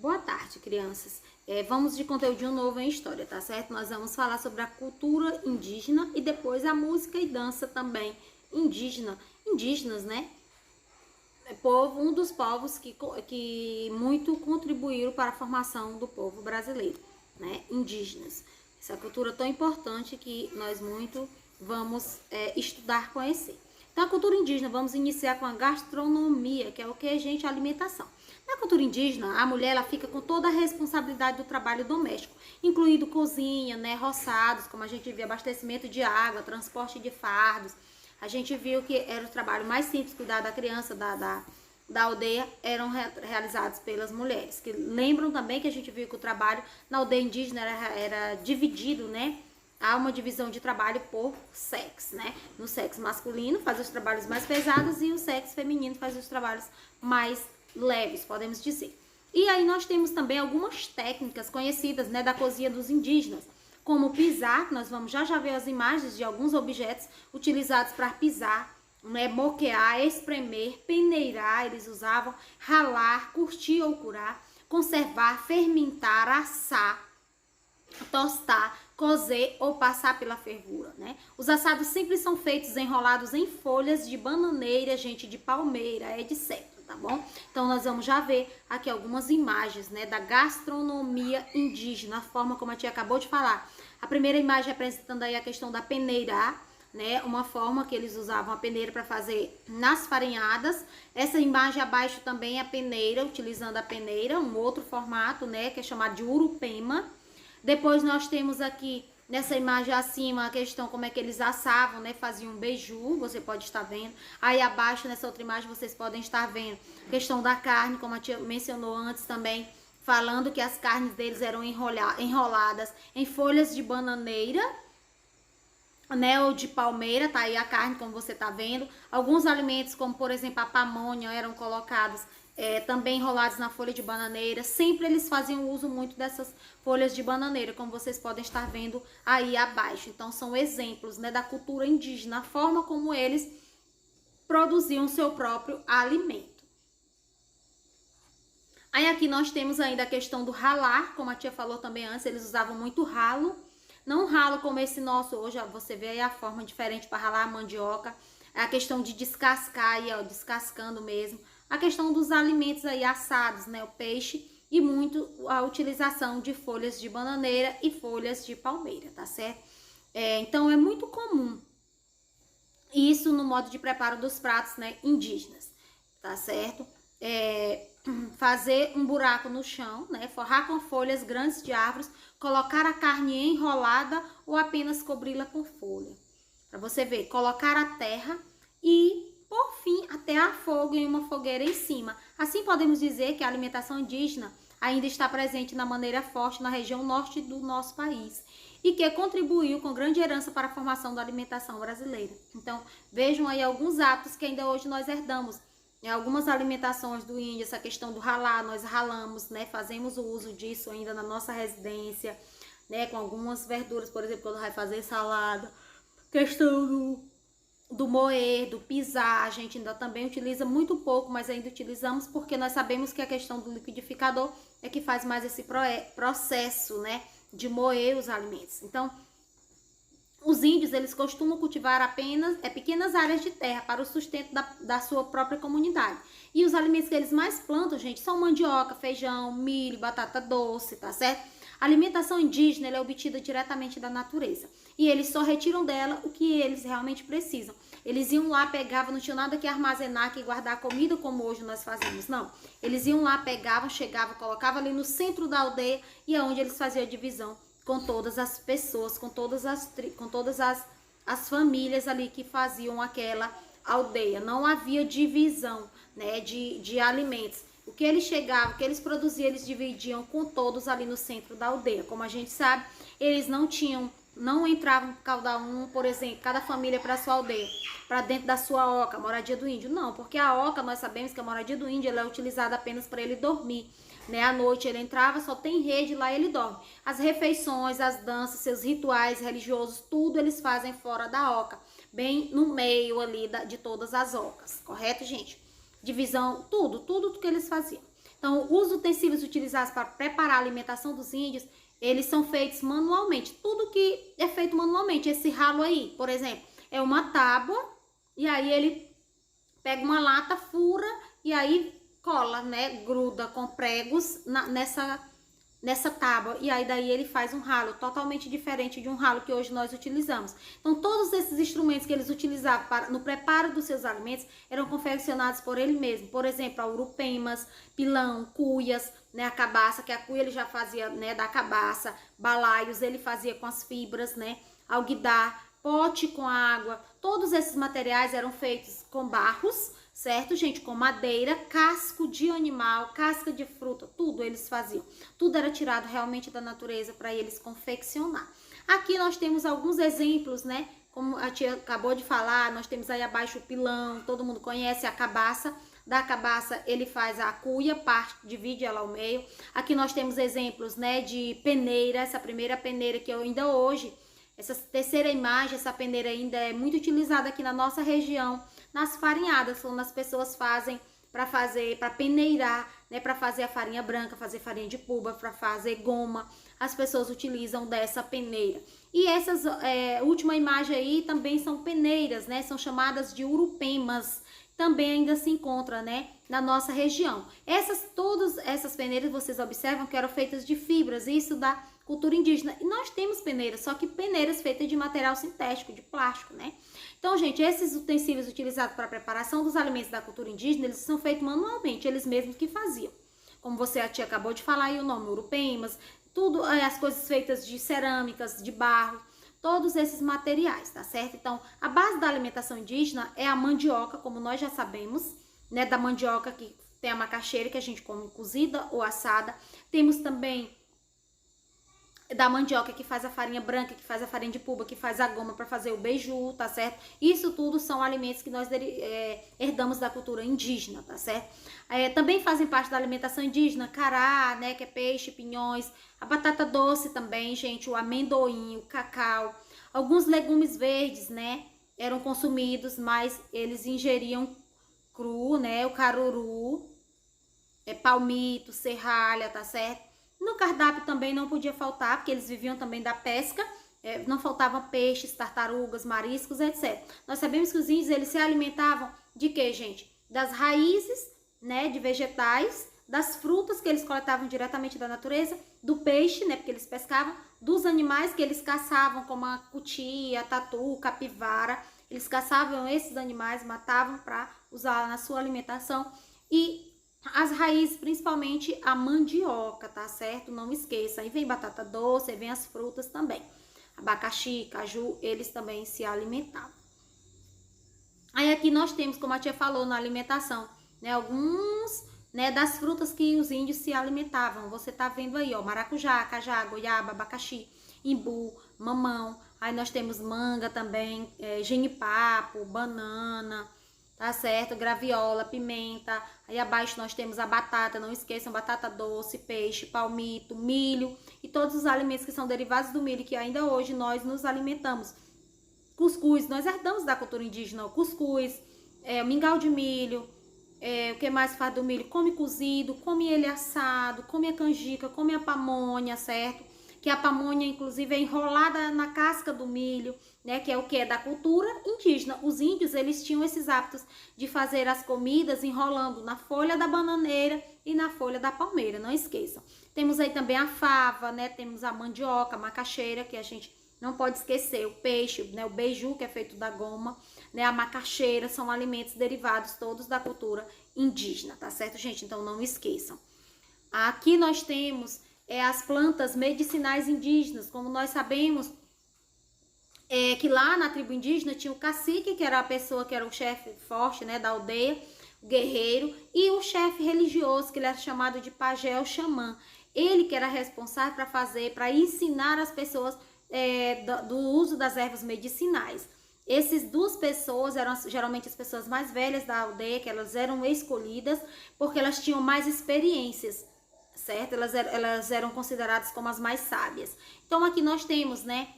Boa tarde, crianças. Vamos de conteúdo novo em história, tá certo? Nós vamos falar sobre a cultura indígena e depois a música e dança também indígena. Indígenas, né? Um dos povos que muito contribuíram para a formação do povo brasileiro, né? Indígenas. Essa cultura tão importante que nós muito vamos estudar, conhecer. Então, a cultura indígena, vamos iniciar com a gastronomia, que é o que, gente? A alimentação. Na cultura indígena, a mulher ela fica com toda a responsabilidade do trabalho doméstico, incluindo cozinha, né, roçados, como a gente vê, abastecimento de água, transporte de fardos. A gente viu que era o trabalho mais simples, cuidar da criança, da aldeia, eram realizados pelas mulheres. Que lembram também que a gente viu que o trabalho na aldeia indígena era dividido, né? Há uma divisão de trabalho por sexo, né? No sexo masculino faz os trabalhos mais pesados e o sexo feminino faz os trabalhos mais leves, podemos dizer. E aí nós temos também algumas técnicas conhecidas, né, da cozinha dos indígenas, como pisar, que nós vamos já ver as imagens de alguns objetos utilizados para pisar, né, moquear, espremer, peneirar, eles usavam, ralar, curtir ou curar, conservar, fermentar, assar, tostar, cozer ou passar pela fervura, né? Os assados sempre são feitos enrolados em folhas de bananeira, gente, de palmeira, etc, tá bom? Então nós vamos já ver aqui algumas imagens, né, da gastronomia indígena, a forma como a tia acabou de falar. A primeira imagem representando aí a questão da peneirar, né, uma forma que eles usavam a peneira para fazer nas farinhadas. Essa imagem abaixo também é a peneira, utilizando a peneira, um outro formato, né, que é chamado de urupema. Depois nós temos aqui, nessa imagem acima, a questão como é que eles assavam, né? Faziam um beiju, você pode estar vendo. Aí abaixo, nessa outra imagem, vocês podem estar vendo a questão da carne, como a tia mencionou antes também, falando que as carnes deles eram enroladas em folhas de bananeira, né, ou de palmeira, tá aí a carne, como você tá vendo. Alguns alimentos, como por exemplo a pamonha, eram colocados também enrolados na folha de bananeira. Sempre eles faziam uso muito dessas folhas de bananeira, como vocês podem estar vendo aí abaixo. Então são exemplos, né, da cultura indígena, a forma como eles produziam seu próprio alimento. Aí aqui nós temos ainda a questão do ralar, como a tia falou também antes, eles usavam muito ralo. Não ralo como esse nosso hoje, ó, você vê aí a forma diferente para ralar a mandioca. A questão de descascar aí, ó, descascando mesmo. A questão dos alimentos aí assados, né, o peixe e muito a utilização de folhas de bananeira e folhas de palmeira, tá certo? Então é muito comum isso no modo de preparo dos pratos, né, indígenas, tá certo? Fazer um buraco no chão, né, forrar com folhas grandes de árvores, colocar a carne enrolada ou apenas cobri-la com folha. Para você ver, colocar a terra e, por fim, atear fogo em uma fogueira em cima. Assim podemos dizer que a alimentação indígena ainda está presente na maneira forte na região norte do nosso país e que contribuiu com grande herança para a formação da alimentação brasileira. Então, vejam aí alguns hábitos que ainda hoje nós herdamos. Em algumas alimentações do índio, essa questão do ralar, nós ralamos, né? Fazemos o uso disso ainda na nossa residência, né? Com algumas verduras, por exemplo, quando vai fazer salada. Questão do moer, do pisar, a gente ainda também utiliza muito pouco, mas ainda utilizamos porque nós sabemos que a questão do liquidificador é que faz mais esse processo, né? De moer os alimentos. Então, os índios, eles costumam cultivar apenas pequenas áreas de terra para o sustento da sua própria comunidade. E os alimentos que eles mais plantam, gente, são mandioca, feijão, milho, batata doce, tá certo? A alimentação indígena ela é obtida diretamente da natureza. E eles só retiram dela o que eles realmente precisam. Eles iam lá, pegavam, não tinha nada que armazenar, que guardar comida como hoje nós fazemos, não. Eles iam lá, pegavam, chegavam, colocavam ali no centro da aldeia e é onde eles faziam a divisão com todas as pessoas, com todas as famílias ali que faziam aquela aldeia. Não havia divisão, né, de alimentos. O que eles chegavam, o que eles produziam, eles dividiam com todos ali no centro da aldeia. Como a gente sabe, eles não entravam cada um, por exemplo, cada família para sua aldeia, para dentro da sua oca, moradia do índio. Não, porque a oca, nós sabemos que a moradia do índio ela é utilizada apenas para ele dormir. Né, à noite ele entrava, só tem rede, lá ele dorme. As refeições, as danças, seus rituais religiosos, tudo eles fazem fora da oca, bem no meio ali de todas as ocas, correto, gente? Divisão, tudo que eles faziam. Então, os utensílios utilizados para preparar a alimentação dos índios, eles são feitos manualmente. Tudo que é feito manualmente, esse ralo aí, por exemplo, é uma tábua, e aí ele pega uma lata, fura, e aí cola, né, gruda com pregos nessa tábua, e aí daí ele faz um ralo totalmente diferente de um ralo que hoje nós utilizamos. Então, todos esses instrumentos que eles utilizavam no preparo dos seus alimentos eram confeccionados por ele mesmo. Por exemplo, a urupemas, pilão, cuias, né, a cabaça, que a cuia ele já fazia, né, da cabaça, balaios ele fazia com as fibras, né, alguidar, pote com água, todos esses materiais eram feitos com barros, certo, gente? Com madeira, casco de animal, casca de fruta, tudo eles faziam. Tudo era tirado realmente da natureza para eles confeccionar. Aqui nós temos alguns exemplos, né? Como a tia acabou de falar, nós temos aí abaixo o pilão, todo mundo conhece a cabaça. Da cabaça ele faz a cuia, divide ela ao meio. Aqui nós temos exemplos, né, de peneira, essa primeira peneira que eu ainda hoje, essa terceira imagem, essa peneira ainda é muito utilizada aqui na nossa região, nas farinhadas, quando as pessoas fazem para peneirar, né, para fazer a farinha branca, fazer farinha de puba, para fazer goma, as pessoas utilizam dessa peneira. E essas última imagem aí também são peneiras, né, são chamadas de urupemas, também ainda se encontra, né, na nossa região. Todas essas peneiras vocês observam que eram feitas de fibras, isso da cultura indígena. E nós temos peneiras, só que peneiras feitas de material sintético, de plástico, né? Então, gente, esses utensílios utilizados para a preparação dos alimentos da cultura indígena, eles são feitos manualmente, eles mesmos que faziam. Como a tia acabou de falar aí o nome, urupemas, tudo, as coisas feitas de cerâmicas, de barro, todos esses materiais, tá certo? Então, a base da alimentação indígena é a mandioca, como nós já sabemos, né? Da mandioca que tem a macaxeira, que a gente come cozida ou assada. Temos também da mandioca que faz a farinha branca, que faz a farinha de puba, que faz a goma para fazer o beiju, tá certo? Isso tudo são alimentos que nós herdamos da cultura indígena, tá certo? Também fazem parte da alimentação indígena, cará, né, que é peixe, pinhões, a batata doce também, gente, o amendoim, o cacau, alguns legumes verdes, né, eram consumidos, mas eles ingeriam cru, né, o caruru, palmito, serralha, tá certo? No cardápio também não podia faltar, porque eles viviam também da pesca, não faltavam peixes, tartarugas, mariscos, etc. Nós sabemos que os índios, eles se alimentavam de quê, gente? Das raízes, né, de vegetais, das frutas que eles coletavam diretamente da natureza, do peixe, né, porque eles pescavam, dos animais que eles caçavam, como a cutia, tatu, capivara. Eles caçavam esses animais, matavam para usar na sua alimentação. E as raízes, principalmente a mandioca, tá certo? Não esqueça. Aí vem batata doce, aí vem as frutas também. Abacaxi, caju, eles também se alimentavam. Aí aqui nós temos, como a tia falou, na alimentação, né, alguns, né, das frutas que os índios se alimentavam. Você tá vendo aí, ó, maracujá, cajá, goiaba, abacaxi, imbu, mamão. Aí nós temos manga também, genipapo, banana, tá certo? Graviola, pimenta. Aí abaixo nós temos a batata, não esqueçam, batata doce, peixe, palmito, milho e todos os alimentos que são derivados do milho, que ainda hoje nós nos alimentamos. Cuscuz, nós herdamos da cultura indígena, o cuscuz, o mingau de milho, o que mais faz do milho? Come cozido, come ele assado, come a canjica, come a pamonha, certo? Que a pamonha, inclusive, é enrolada na casca do milho, né? Que é o que? É da cultura indígena. Os índios, eles tinham esses hábitos de fazer as comidas enrolando na folha da bananeira e na folha da palmeira, não esqueçam. Temos aí também a fava, né? Temos a mandioca, a macaxeira, que a gente não pode esquecer, o peixe, né? O beiju, que é feito da goma, né? A macaxeira, são alimentos derivados todos da cultura indígena, tá certo, gente? Então, não esqueçam. Aqui nós temos as plantas medicinais indígenas. Como nós sabemos que lá na tribo indígena tinha o cacique, que era a pessoa que era o chefe forte, né, da aldeia, o guerreiro, e o chefe religioso, que ele era chamado de pajé ou xamã. Ele que era responsável para ensinar as pessoas do uso das ervas medicinais. Essas duas pessoas eram geralmente as pessoas mais velhas da aldeia, que elas eram escolhidas porque elas tinham mais experiências, certo? Elas eram consideradas como as mais sábias. Então aqui nós temos, né,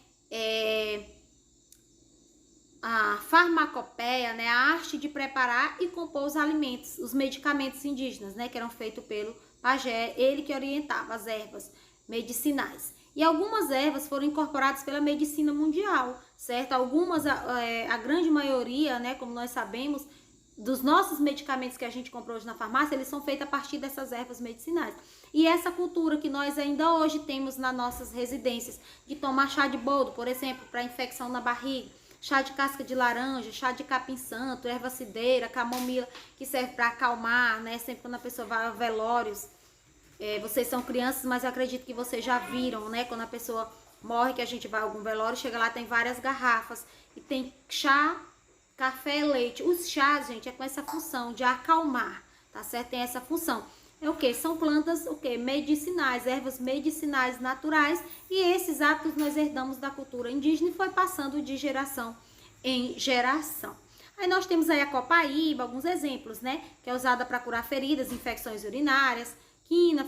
a farmacopeia, né, a arte de preparar e compor os alimentos, os medicamentos indígenas, né, que eram feitos pelo pajé, ele que orientava as ervas medicinais. E algumas ervas foram incorporadas pela medicina mundial, certo? Algumas, a grande maioria, né, como nós sabemos, dos nossos medicamentos que a gente comprou hoje na farmácia, eles são feitos a partir dessas ervas medicinais. E essa cultura que nós ainda hoje temos nas nossas residências, de tomar chá de boldo, por exemplo, para infecção na barriga, chá de casca de laranja, chá de capim-santo, erva cideira, camomila, que serve para acalmar, né? Sempre quando a pessoa vai a velórios, vocês são crianças, mas eu acredito que vocês já viram, né? Quando a pessoa morre, que a gente vai a algum velório, chega lá, tem várias garrafas, e tem chá, café e leite. Os chás, gente, é com essa função de acalmar, tá certo? Tem essa função. É o que? São plantas, o que? Medicinais, ervas medicinais naturais, e esses hábitos nós herdamos da cultura indígena e foi passando de geração em geração. Aí nós temos aí a copaíba, alguns exemplos, né? Que é usada para curar feridas, infecções urinárias. Quina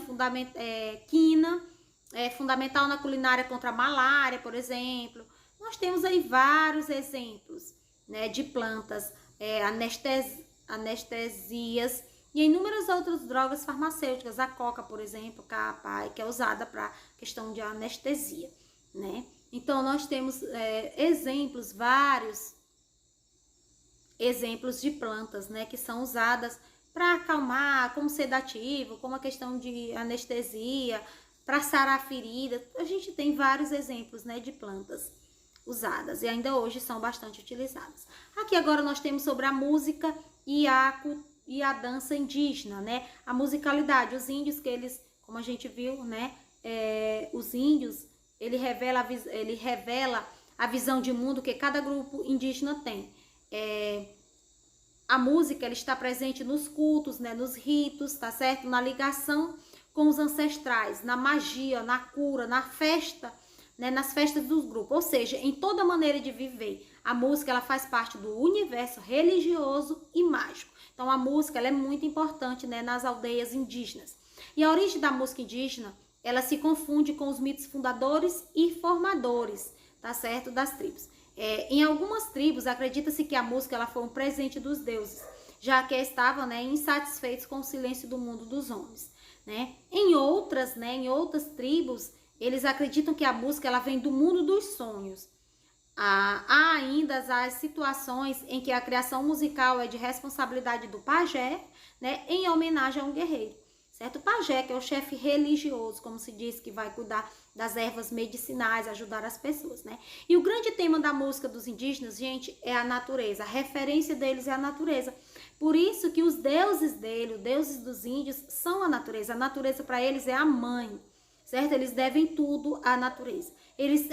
é fundamental na culinária contra a malária, por exemplo. Nós temos aí vários exemplos, né, de plantas, anestesias e inúmeras outras drogas farmacêuticas. A coca, por exemplo, que é usada para questão de anestesia, né? Então, nós temos exemplos, vários exemplos de plantas, né, que são usadas para acalmar, como sedativo, como a questão de anestesia, para sarar ferida. A gente tem vários exemplos, né, de plantas usadas e ainda hoje são bastante utilizadas. Aqui agora nós temos sobre a música e a dança indígena, né? A musicalidade, os índios que eles, como a gente viu, né? Os índios, ele revela a visão de mundo que cada grupo indígena tem. A música, ela está presente nos cultos, né, nos ritos, tá certo? Na ligação com os ancestrais, na magia, na cura, na festa, né, nas festas dos grupos. Ou seja, em toda maneira de viver, a música, ela faz parte do universo religioso e mágico. Então, a música, ela é muito importante, né, nas aldeias indígenas. E a origem da música indígena, ela se confunde com os mitos fundadores e formadores, tá certo? Das tribos. Em algumas tribos, acredita-se que a música ela foi um presente dos deuses, já que estavam, né, insatisfeitos com o silêncio do mundo dos homens, né? Em outras tribos, eles acreditam que a música ela vem do mundo dos sonhos. Há ainda as situações em que a criação musical é de responsabilidade do pajé, né, em homenagem a um guerreiro. Certo? O pajé, que é o chefe religioso, como se diz, que vai cuidar das ervas medicinais, ajudar as pessoas, né? E o grande tema da música dos indígenas, gente, é a natureza. A referência deles é a natureza. Por isso que os deuses dele, os deuses dos índios, são a natureza. A natureza para eles é a mãe, certo? Eles devem tudo à natureza. Eles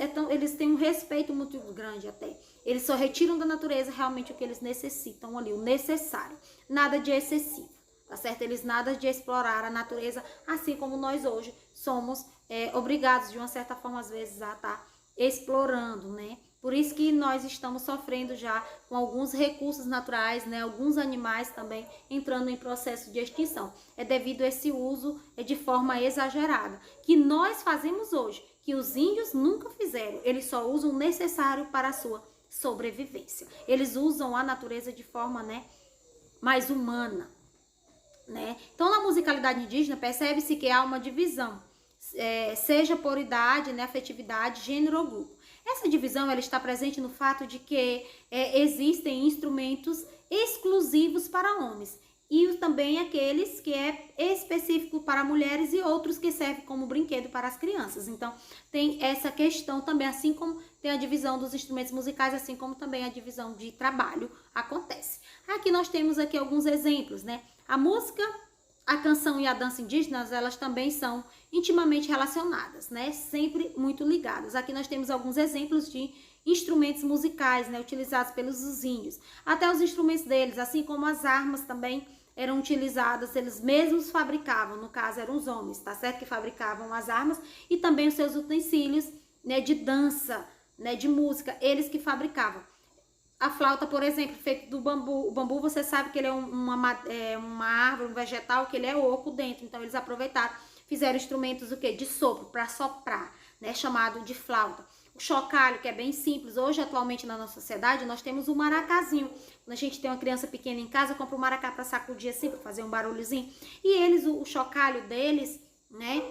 têm um respeito muito grande até. Eles só retiram da natureza realmente o que eles necessitam ali, o necessário. Nada de excessivo. Tá certo? Eles nada de explorar a natureza, assim como nós hoje somos obrigados, de uma certa forma, às vezes, a estar explorando, né? Por isso que nós estamos sofrendo já com alguns recursos naturais, né? Alguns animais também entrando em processo de extinção. É devido a esse uso de forma exagerada, que nós fazemos hoje, que os índios nunca fizeram. Eles só usam o necessário para a sua sobrevivência. Eles usam a natureza de forma, né, mais humana. Né? Então, na musicalidade indígena, percebe-se que há uma divisão, seja por idade, né, afetividade, gênero ou grupo. Essa divisão ela está presente no fato de que existem instrumentos exclusivos para homens e também aqueles que é específico para mulheres e outros que servem como brinquedo para as crianças. Então, tem essa questão também, assim como tem a divisão dos instrumentos musicais, assim como também a divisão de trabalho acontece. Aqui nós temos aqui alguns exemplos, né? A música, a canção e a dança indígenas, elas também são intimamente relacionadas, né? Sempre muito ligadas. Aqui nós temos alguns exemplos de instrumentos musicais, né? Utilizados pelos índios. Até os instrumentos deles, assim como as armas também eram utilizadas, eles mesmos fabricavam, no caso eram os homens, tá certo? Que fabricavam as armas e também os seus utensílios, né, de dança, né, de música, eles que fabricavam. A flauta, por exemplo, feito do bambu. O bambu, você sabe que ele é uma árvore, um vegetal, que ele é oco dentro. Então, eles aproveitaram, fizeram instrumentos o quê? De sopro, para soprar, né? Chamado de flauta. O chocalho, que é bem simples. Hoje, atualmente, na nossa sociedade, nós temos o maracazinho. Quando a gente tem uma criança pequena em casa, compra o maracá para sacudir assim, para fazer um barulhozinho. E eles, o chocalho deles, né,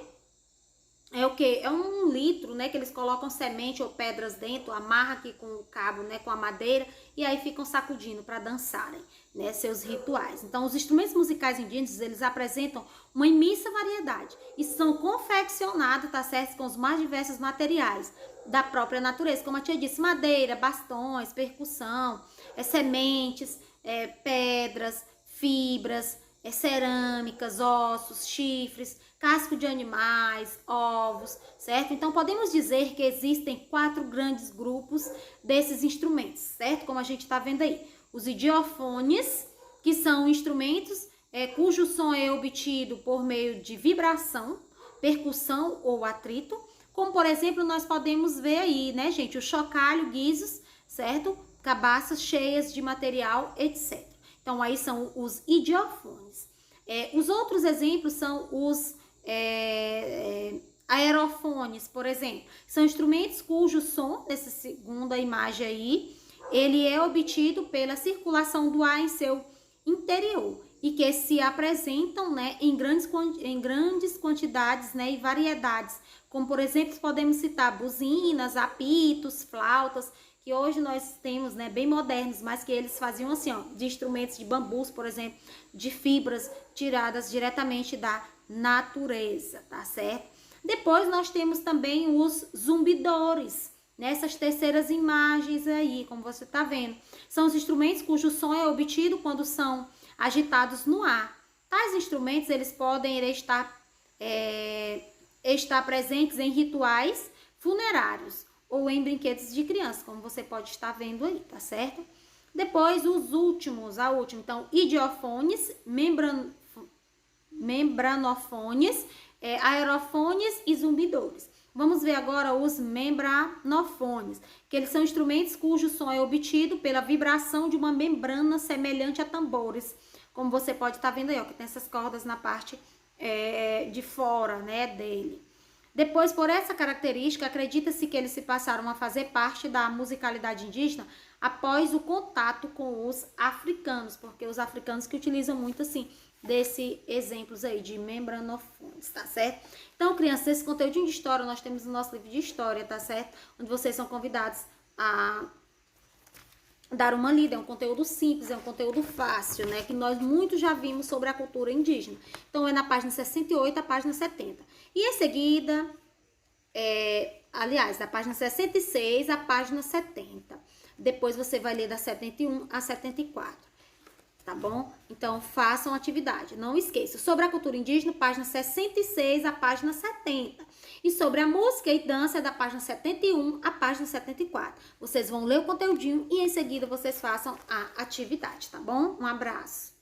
é o que? É 1 litro, né, que eles colocam semente ou pedras dentro, amarra aqui com o cabo, né, com a madeira, e aí ficam sacudindo para dançarem, né, seus rituais. Então, os instrumentos musicais indígenas, eles apresentam uma imensa variedade e são confeccionados, tá certo, com os mais diversos materiais da própria natureza, como a tia disse, madeira, bastões, percussão, sementes, pedras, fibras, cerâmicas, ossos, chifres, casco de animais, ovos, certo? Então, podemos dizer que existem 4 grandes grupos desses instrumentos, certo? Como a gente está vendo aí. Os idiofones, que são instrumentos cujo som é obtido por meio de vibração, percussão ou atrito, como, por exemplo, nós podemos ver aí, né, gente? O chocalho, guizos, certo? Cabaças cheias de material, etc. Então, aí são os idiofones. Os outros exemplos são os aerofones, por exemplo. São instrumentos cujo som, nessa segunda imagem aí, ele é obtido pela circulação do ar em seu interior e que se apresentam, né, em grandes quantidades, né, e variedades. Como, por exemplo, podemos citar buzinas, apitos, flautas, que hoje nós temos, né, bem modernos, mas que eles faziam assim, ó, de instrumentos de bambus, por exemplo, de fibras tiradas diretamente da natureza, tá certo? Depois nós temos também os zumbidores, nessas terceiras imagens aí, como você tá vendo. São os instrumentos cujo som é obtido quando são agitados no ar. Tais instrumentos, eles podem estar presentes em rituais funerários ou em brinquedos de criança, como você pode estar vendo aí, tá certo? Depois, os últimos, então, idiofones, membranofones, aerofones e zumbidores. Vamos ver agora os membranofones, que eles são instrumentos cujo som é obtido pela vibração de uma membrana semelhante a tambores, como você pode estar vendo aí, ó, que tem essas cordas na parte de fora, né, dele. Depois, por essa característica, acredita-se que eles se passaram a fazer parte da musicalidade indígena após o contato com os africanos, porque os africanos que utilizam muito, assim, desses exemplos aí de membranofones, tá certo? Então, crianças, esse conteúdo de história nós temos no nosso livro de história, tá certo? Onde vocês são convidados a dar uma lida. É um conteúdo simples, é um conteúdo fácil, né? Que nós muito já vimos sobre a cultura indígena. Então, é na página 68 a página 70. E em seguida, aliás, da página 66 à página 70. Depois você vai ler da 71 a 74. Tá bom? Então, façam atividade. Não esqueça. Sobre a cultura indígena, página 66 à página 70. E sobre a música e dança, da página 71 à página 74. Vocês vão ler o conteúdinho e em seguida vocês façam a atividade, tá bom? Um abraço.